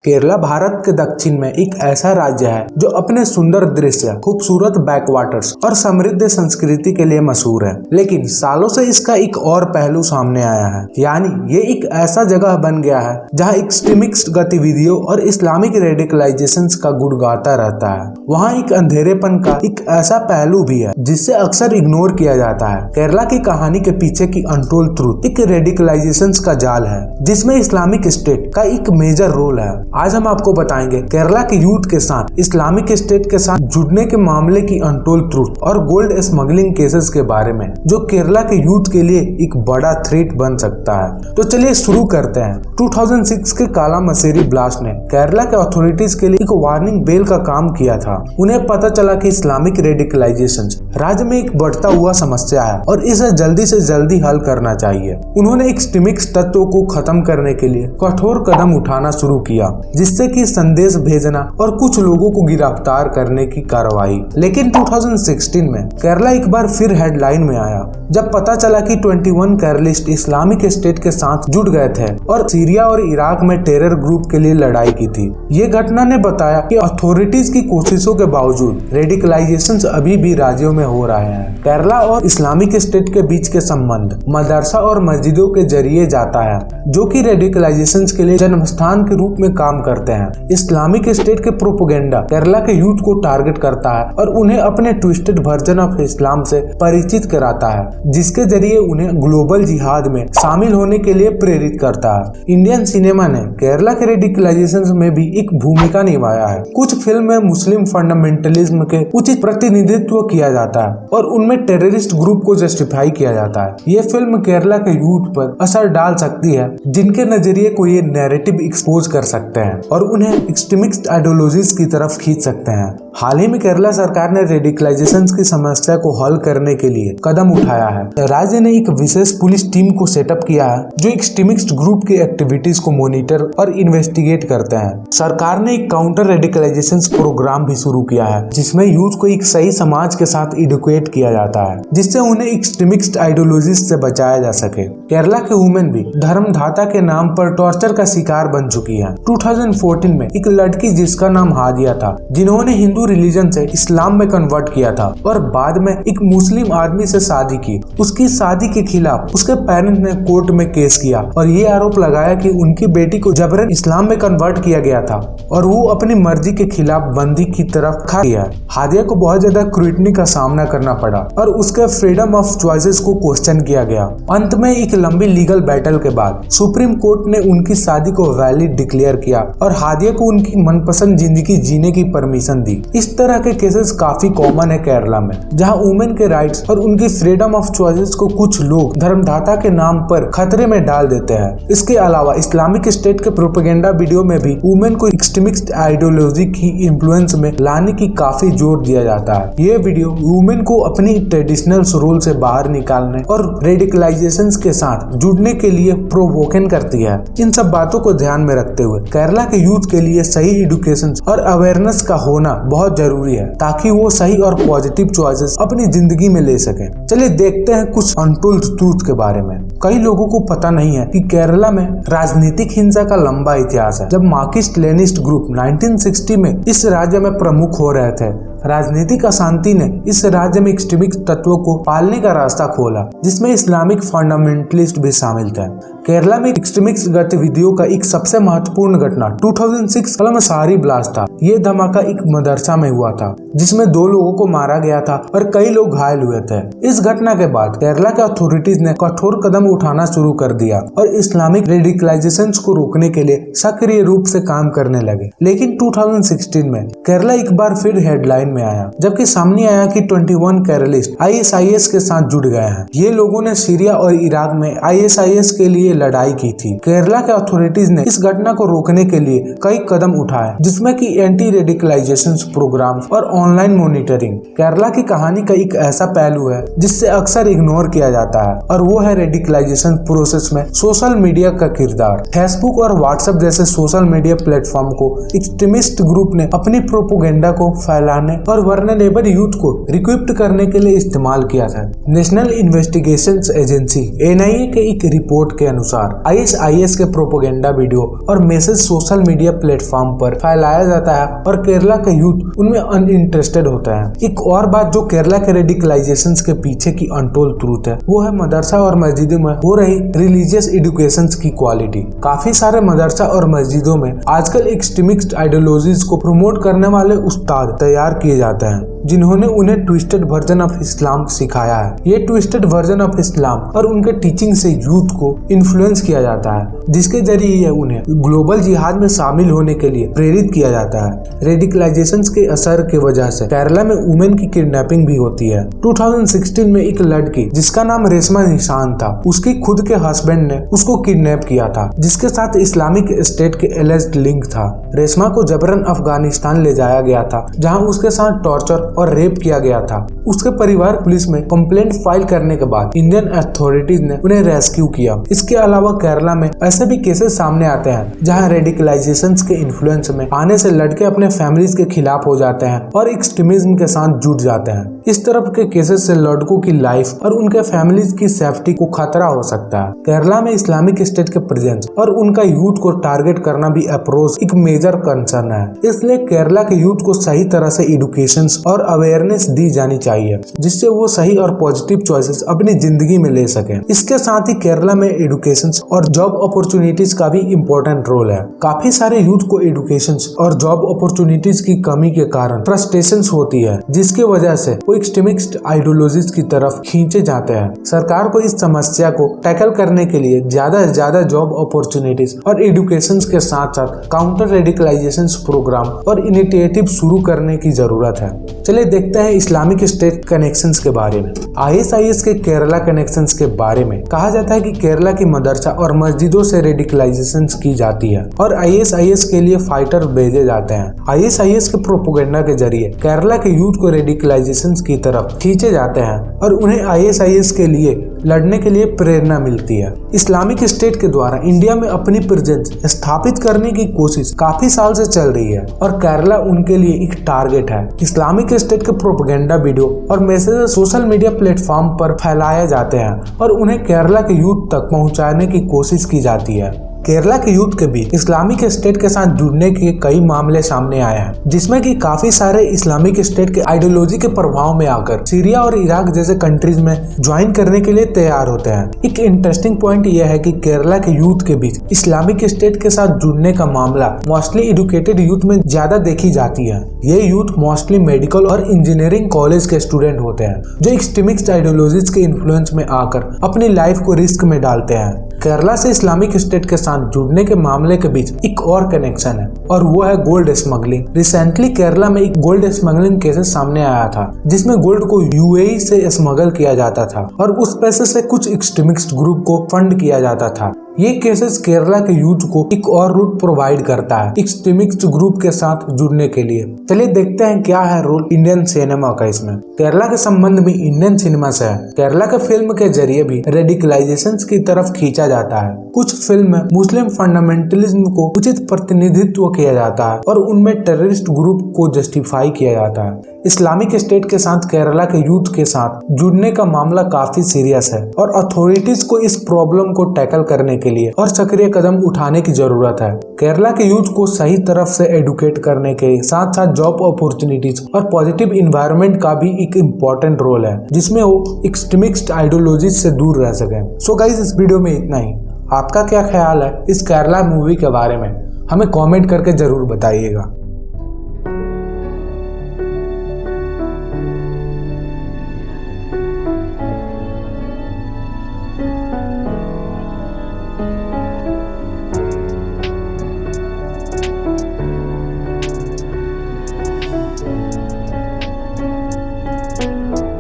केरला भारत के दक्षिण में एक ऐसा राज्य है जो अपने सुंदर दृश्य, खूबसूरत बैकवाटर्स और समृद्ध संस्कृति के लिए मशहूर है। लेकिन सालों से इसका एक और पहलू सामने आया है, यानी ये एक ऐसा जगह बन गया है जहां एक्सट्रीमिस्ट गतिविधियों और इस्लामिक रेडिकलाइजेशन का गुण गाता रहता है। वहाँ एक अंधेरेपन का एक ऐसा पहलू भी है जिससे अक्सर इग्नोर किया जाता है। केरला की कहानी के पीछे की अनटोल्ड ट्रूथ एक रेडिकलाइजेशन का जाल है जिसमें इस्लामिक स्टेट का एक मेजर रोल है। आज हम आपको बताएंगे केरला के यूथ के साथ इस्लामिक स्टेट के साथ जुड़ने के मामले की अनटोल्ड ट्रूथ और गोल्ड स्मगलिंग केसेस के बारे में, जो केरला के यूथ के लिए एक बड़ा थ्रेट बन सकता है। तो चलिए शुरू करते हैं। 2006 के काला मसेरी ब्लास्ट ने केरला के अथॉरिटीज के लिए एक वार्निंग बेल का काम किया था। उन्हें पता चला कि इस्लामिक रेडिकलाइजेशन राज्य में एक बढ़ता हुआ समस्या है और इसे जल्दी से जल्दी हल करना चाहिए। उन्होंने एक्सट्रीमिस्ट तत्वों को खत्म करने के लिए कठोर कदम उठाना शुरू किया, जिससे कि संदेश भेजना और कुछ लोगों को गिरफ्तार करने की कार्रवाई। लेकिन 2016 में केरला एक बार फिर हेडलाइन में आया जब पता चला कि 21 केरलिस्ट इस्लामिक स्टेट के साथ जुट गए थे और सीरिया और इराक में टेरर ग्रुप के लिए लड़ाई की थी। ये घटना ने बताया कि अथॉरिटीज की कोशिशों के बावजूद रेडिकलाइजेशन अभी भी राज्यों में हो रहे हैं। केरला और इस्लामिक स्टेट के बीच के संबंध मदरसा और मस्जिदों के जरिए जाता है, जो कि रेडिकलाइजेशन के लिए जन्म स्थान के रूप में काम करते हैं। इस्लामिक स्टेट के प्रोपेगेंडा केरला के यूथ को टारगेट करता है और उन्हें अपने ट्विस्टेड वर्जन ऑफ इस्लाम से परिचित कराता है, जिसके जरिए उन्हें ग्लोबल जिहाद में शामिल होने के लिए प्रेरित करता है। इंडियन सिनेमा ने केरला के रेडिकलाइजेशन में भी एक भूमिका निभाया है। कुछ फिल्म में मुस्लिम फंडामेंटलिज्म के उचित प्रतिनिधित्व किया जाता है और उनमें टेररिस्ट ग्रुप को जस्टिफाई किया जाता है। ये फिल्म केरला के यूथ पर असर डाल सकती है, जिनके नजरिए को ये नैरेटिव एक्सपोज कर सकते हैं और उन्हें एक्सट्रीमिस्ट आइडियोलॉजीज की तरफ खींच सकते हैं। हाल ही में केरला सरकार ने रेडिकलाइजेशन की समस्या को हल करने के लिए कदम उठाया है। राज्य ने एक विशेष पुलिस टीम को सेटअप किया है जो एक्सट्रीमिस्ट ग्रुप की एक्टिविटीज को मॉनिटर और इन्वेस्टिगेट करते हैं। सरकार ने एक काउंटर रेडिकलाइजेशन प्रोग्राम भी शुरू किया है, जिसमें यूथ को एक सही समाज के साथ एडुकेट किया जाता है, जिससे उन्हें एक्सट्रीमिस्ट आइडियोलॉजीज से बचाया जा सके। केरला के वुमेन भी धर्मदाता के नाम पर टॉर्चर का शिकार बन चुकी है। 2014 में एक लड़की जिसका नाम हादिया था, जिन्होंने हिंदू रिलीजन से इस्लाम में कन्वर्ट किया था और बाद में एक मुस्लिम आदमी से शादी की, उसकी शादी के खिलाफ उसके पेरेंट्स ने कोर्ट में केस किया और ये आरोप लगाया कि उनकी बेटी को जबरन इस्लाम में कन्वर्ट किया गया था और वो अपनी मर्जी के खिलाफ बंदी की तरफ खा गया। हादिया को बहुत ज्यादा क्रूटनी का सामना करना पड़ा और उसके फ्रीडम ऑफ चॉइसेस को क्वेश्चन किया गया। अंत में एक लंबी लीगल बैटल के बाद सुप्रीम कोर्ट ने उनकी शादी को वैलिड डिक्लेयर किया और हादिया को उनकी मनपसंद जिंदगी जीने की परमिशन दी। इस तरह के केसेस काफी कॉमन है केरला में, जहां वुमेन के राइट्स और उनकी फ्रीडम ऑफ चॉइसेस को कुछ लोग धर्मदाता के नाम पर खतरे में डाल देते हैं। इसके अलावा इस्लामिक स्टेट के प्रोपेगेंडा वीडियो में भी वुमेन को एक्सट्रीमिस्ट आइडियोलॉजी की इन्फ्लुएंस में लाने की काफी जोर दिया जाता है। ये वीडियो वुमेन को अपनी ट्रेडिशनल रोल से बाहर निकालने और रेडिकलाइजेशन के साथ जुड़ने के लिए प्रोवोकेन करती है। इन सब बातों को ध्यान में रखते हुए केरला के यूथ के लिए सही एजुकेशन और अवेयरनेस का होना बहुत जरूरी है, ताकि वो सही और पॉजिटिव चॉइसेस अपनी जिंदगी में ले सके। चलिए देखते हैं कुछ अनटोल्ड ट्रूथ के बारे में। कई लोगों को पता नहीं है कि केरला में राजनीतिक हिंसा का लंबा इतिहास है। जब मार्क्सिस्ट लेनिस्ट ग्रुप 1960 में इस राज्य में प्रमुख हो रहे थे, राजनीतिक अशांति ने इस राज्य में एक्सट्रीमिस्ट तत्वों को पालने का रास्ता खोला, जिसमें इस्लामिक फंडामेंटलिस्ट भी शामिल थे। केरला में एक्सट्रीमिस्ट गतिविधियों का एक सबसे महत्वपूर्ण घटना 2006 काला मसेरी ब्लास्ट था। ये धमाका एक मदरसा में हुआ था, जिसमें 2 लोगों को मारा गया था और कई लोग घायल हुए थे। इस घटना के बाद केरला के अथॉरिटीज ने कठोर कदम उठाना शुरू कर दिया और इस्लामिक रेडिकलाइजेशन को रोकने के लिए सक्रिय रूप से काम करने लगे। लेकिन 2016 में केरला एक बार फिर हेडलाइन में आया, जबकि सामने आया कि 21 केरलिस्ट ISIS के साथ जुड़ गए हैं। ये लोगों ने सीरिया और इराक में ISIS के लिए लड़ाई की थी। केरला के अथॉरिटीज ने इस घटना को रोकने के लिए कई कदम उठाए, जिसमें कि एंटी रेडिकलाइजेशन प्रोग्राम और ऑनलाइन मॉनिटरिंग। केरला की कहानी का एक ऐसा पहलू है जिससे अक्सर इग्नोर किया जाता है, और वो है रेडिकलाइजेशन प्रोसेस में सोशल मीडिया का किरदार। फेसबुक और व्हाट्सएप जैसे सोशल मीडिया प्लेटफॉर्म को एक्सट्रीमिस्ट ग्रुप ने अपनी प्रोपोगेंडा को फैलाने और वर्नरेबल यूथ को रिक्विप्ट करने के लिए इस्तेमाल किया था। नेशनल इन्वेस्टिगेशन एजेंसी NIA के एक रिपोर्ट के अनुसार अनुसार ISIS के प्रोपेगेंडा वीडियो और मैसेज सोशल मीडिया प्लेटफॉर्म पर फैलाया जाता है और केरला का यूथ उनमें अनइंटरेस्टेड होता है। एक और बात जो केरला के रेडिकलाइजेशन के पीछे की अनटोल्ड ट्रूथ है वो है मदरसा और मस्जिदों में हो रही रिलीजियस एजुकेशन की क्वालिटी। काफी सारे मदरसा और मस्जिदों में आजकल एक्सट्रीमिस्ट आइडियोलॉजीज को प्रमोट करने वाले उस्ताद तैयार किए जाते हैं जिन्होंने उन्हें ट्विस्टेड वर्जन ऑफ इस्लाम सिखाया है। ये ट्विस्टेड वर्जन ऑफ इस्लाम और उनके टीचिंग से यूथ को इन्फ्लुएंस किया जाता है जिसके जरिए उन्हें ग्लोबल जिहाद में शामिल होने के लिए प्रेरित किया जाता है। रेडिकलाइजेशन के असर की वजह से केरला में वुमेन की किडनैपिंग भी होती है। 2016 में एक लड़की जिसका नाम रेशमा निशान था, उसकी खुद के हस्बैंड ने उसको किडनैप किया था जिसके साथ इस्लामिक स्टेट के एलिज्ड लिंक था। रेशमा को जबरन अफगानिस्तान ले जाया गया था जहाँ उसके साथ टॉर्चर और रेप किया गया था। उसके परिवार पुलिस में कंप्लेंट फाइल करने के बाद इंडियन अथॉरिटीज ने उन्हें रेस्क्यू किया। इसके अलावा केरला में ऐसे भी केसेस सामने आते हैं जहां रेडिकलाइजेशन के इन्फ्लुएंस में आने से लड़के अपने फैमिलीज के खिलाफ हो जाते हैं और एक्सट्रीमिज्म के साथ जुट जाते हैं। इस तरह के केसेस से लड़कों की लाइफ और उनके फैमिलीज की सेफ्टी को खतरा हो सकता है। केरला में इस्लामिक स्टेट के प्रेजेंस और उनका यूथ को टारगेट करना भी अप्रोच एक मेजर कंसर्न है। इसलिए केरला के यूथ को सही तरह से एजुकेशन और अवेयरनेस दी जानी चाहिए जिससे वो सही और पॉजिटिव चॉइसेस अपनी जिंदगी में ले सके। इसके साथ ही केरला में एजुकेशन और जॉब अपॉर्चुनिटीज का भी इम्पोर्टेंट रोल है। काफी सारे यूथ को एजुकेशन और जॉब अपॉर्चुनिटीज की कमी के कारण फ्रस्ट्रेशन होती है जिसकी वजह से वो एक्सट्रीमिस्ट आइडियोलॉजीज की तरफ खींचे जाते हैं। सरकार को इस समस्या को टैकल करने के लिए ज्यादा से ज्यादा जॉब अपॉर्चुनिटीज और एजुकेशन के साथ साथ काउंटर रेडिकलाइजेशन प्रोग्राम और इनिशिएटिव शुरू करने की जरूरत है। चलिए देखते हैं इस्लामिक स्टेट कनेक्शंस के बारे में। ISIS के केरला कनेक्शंस के बारे में कहा जाता है कि केरला की मदरसा और मस्जिदों से रेडिकलाइजेशन की जाती है और ISIS के लिए फाइटर भेजे जाते हैं। ISIS के प्रोपेगेंडा के जरिए केरला के यूथ को रेडिकलाइजेशन की तरफ खींचे जाते हैं और उन्हें ISIS के लिए लड़ने के लिए प्रेरणा मिलती है। इस्लामिक स्टेट के द्वारा इंडिया में अपनी प्रेजेंस स्थापित करने की कोशिश काफी साल से चल रही है और केरला उनके लिए एक टारगेट है। इस्लामिक स्टेट के प्रोपेगेंडा वीडियो और मैसेज सोशल मीडिया प्लेटफॉर्म पर फैलाए जाते हैं और उन्हें केरला के यूथ तक पहुंचाने की कोशिश की जाती है। केरला के यूथ के बीच इस्लामिक स्टेट के साथ जुड़ने के कई मामले सामने आए हैं जिसमें कि काफी सारे इस्लामिक स्टेट के आइडियोलॉजी के प्रभाव में आकर सीरिया और इराक जैसे कंट्रीज में ज्वाइन करने के लिए तैयार होते हैं। एक इंटरेस्टिंग पॉइंट यह है कि केरला के यूथ के बीच इस्लामिक स्टेट के साथ जुड़ने का मामला मोस्टली एजुकेटेड यूथ में ज्यादा देखी जाती है। ये यूथ मोस्टली मेडिकल और इंजीनियरिंग कॉलेज के स्टूडेंट होते हैं जो एक्सट्रीमिस्ट आइडियोलॉजीज के इन्फ्लुएंस में आकर अपनी लाइफ को रिस्क में डालते हैं। केरला से इस्लामिक स्टेट के साथ जुड़ने के मामले के बीच एक और कनेक्शन है और वो है गोल्ड स्मगलिंग। रिसेंटली केरला में एक गोल्ड स्मगलिंग केसेस सामने आया था जिसमें गोल्ड को UAE से स्मगल किया जाता था और उस पैसे से कुछ एक्सट्रीमिस्ट ग्रुप को फंड किया जाता था। ये केसेस केरला के यूथ को एक और रूट प्रोवाइड करता है एक्सट्रीमिस्ट ग्रुप के साथ जुड़ने के लिए। चलिए देखते हैं क्या है रोल इंडियन सिनेमा का इसमें। केरला के संबंध में इंडियन सिनेमा से है। केरला के फिल्म के जरिए भी रेडिकलाइजेशन की तरफ खींचा जाता है। कुछ फिल्म में मुस्लिम फंडामेंटलिज्म को उचित प्रतिनिधित्व किया जाता है और उनमें टेररिस्ट ग्रुप को जस्टिफाई किया जाता है। इस्लामिक स्टेट के साथ केरला के यूथ के साथ जुड़ने का मामला काफी सीरियस है और अथॉरिटीज को इस प्रॉब्लम को टैकल करने के लिए और सक्रिय कदम उठाने की जरूरत है। केरला के यूथ को सही तरफ से एडुकेट करने के साथ साथ जॉब अपॉर्चुनिटीज और पॉजिटिव इन्वायरमेंट का भी एक इम्पोर्टेंट रोल है जिसमें वो एक्सट्रीमिस्ट आइडियोलॉजी से दूर रह सके। सो गाइस, इस वीडियो में इतना ही। आपका क्या ख्याल है इस केरला मूवी के बारे में? हमें कमेंट करके जरूर बताइएगा।